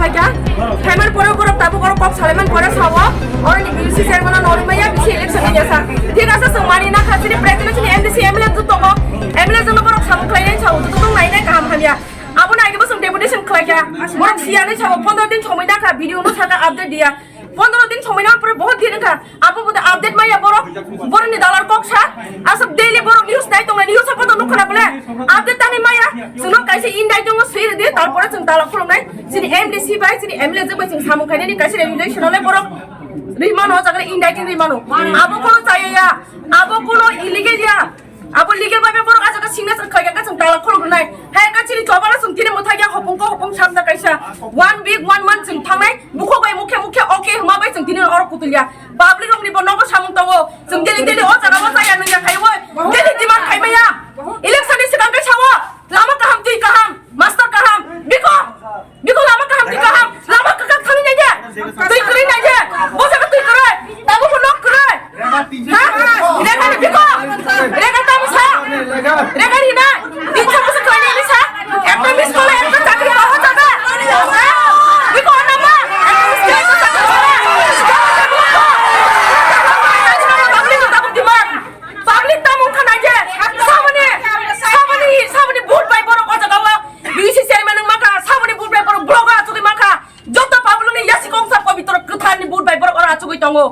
kaya Thaiman pura pura tabu koro kok Saleman pura sawa orang di BUC chairman orang maya bisi election ni jasa tidak asa semani nak kasih president ni MDC MLA tu toko MLA tu koro samu klien sawu tu tu naik naik kaham hamya abu naik bos deputation kaya orang siapa sawu 15 दिन समय nak video nu sana update dia 15 दिन समय पर बहुत दिन का आप बोलते अपडेट में या बोरो नि डॉलर कॉक्सा असब डेली बोरो न्यूज़ नहीं तो न्यूज़ सब तो नुकना बोले अपडेट ताने माया सुनो कैसे इंडाइट जो स्वीर दे तार पर चंग ताला खुलम नहीं सिनी एमडीसी बाय सिनी एमएलए जो बचिंग सामु खाने नि कैसे इलेक्शन वाले बोरो रिमानो जगले इंडाइटिंग रिमानो आप को चाहिए या आप को इलीगल या आप लीगल बाय बोरो आज का सिग्नेचर खाया का चंग ताला खुलम नहीं है का चिरी चौबाला चंग तिने मुथाया हपंग को हपंग शाम दा कैसा 1 week 1 month चंग थांनाय मुखो बाय मुखे ओके मा बाय चंग तिने और कुतलिया पब्लिक हमनि बनोगो सामु तंगो चंग डेली डेली ओ जागा मा जाया नया खायवो डेली डिमांड खायमाया इलेक्शन नि सिगां के सावो लामा काहाम ति काहाम मास्टर काहाम बिको लामा काहाम ति काहाम लामा का थानि नाय जे तुइ करि नाय जे ओ जागा तुइ करे ताबो बनो करे हा रेगा नि बिको रेगा ताम सा रेगा नि ना दिन सब से खाने नि सा একটা মিস কলে একটা চাকরি পাওয়া যাবে বিকো নামা একটা মিস কলে একটা চাকরি পাওয়া পাবলিক তামু খানা যে সামনে ভোট পাই বড় কথা গাওয়া বিসি চেয়ারম্যান মাকা সামনে ভোট পাই বড় ব্লগার আচুকি মাকা যত পাবলিক নি ইয়াসি কংসা পবিত্র কথানি ভোট পাই বড় আচুকি তঙ্গো